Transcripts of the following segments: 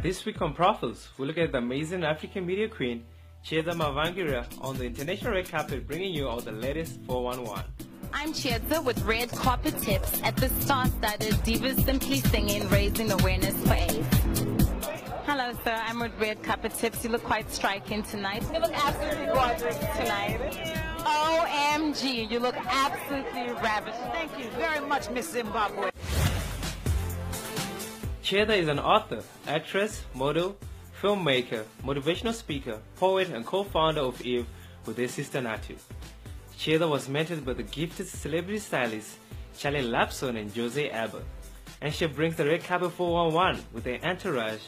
This week on Profiles, we look at the amazing African media queen, Chiedza Mavangira, on the international red carpet, bringing you all the latest 411. I'm Chiedza with red carpet tips at the star-studded Divas Simply Singing Raising Awareness for AIDS. Hello, sir. I'm with red carpet tips. You look quite striking tonight. You look absolutely gorgeous tonight. OMG, you look absolutely ravishing. Thank you very much, Miss Zimbabwe. Chiedza is an author, actress, model, filmmaker, motivational speaker, poet, and co-founder of Eve with her sister Natu. Chiedza was mentored by the gifted celebrity stylists Charlie Lapson and Jose Abba, and she brings the red carpet 411 with her entourage,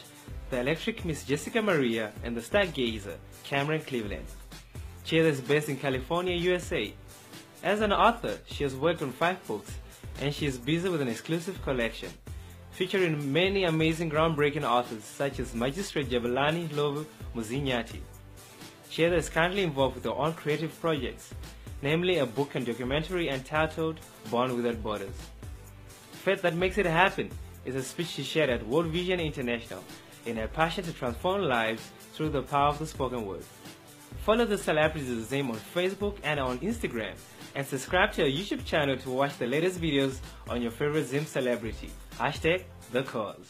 the electric Miss Jessica Maria and the stargazer Cameron Cleveland. Chiedza is based in California, USA. As an author, she has worked on 5 books, and she is busy with an exclusive collection featuring many amazing groundbreaking authors such as Magistrate Jabulani Lovu Muzinyati. Chiedza is currently involved with her own creative projects, namely a book and documentary entitled Born Without Borders. Faith That Makes It Happen is a speech she shared at World Vision International in her passion to transform lives through the power of the spoken word. Follow the celebrity's name on Facebook and on Instagram, and subscribe to our YouTube channel to watch the latest videos on your favorite Zim celebrity. #TheCause.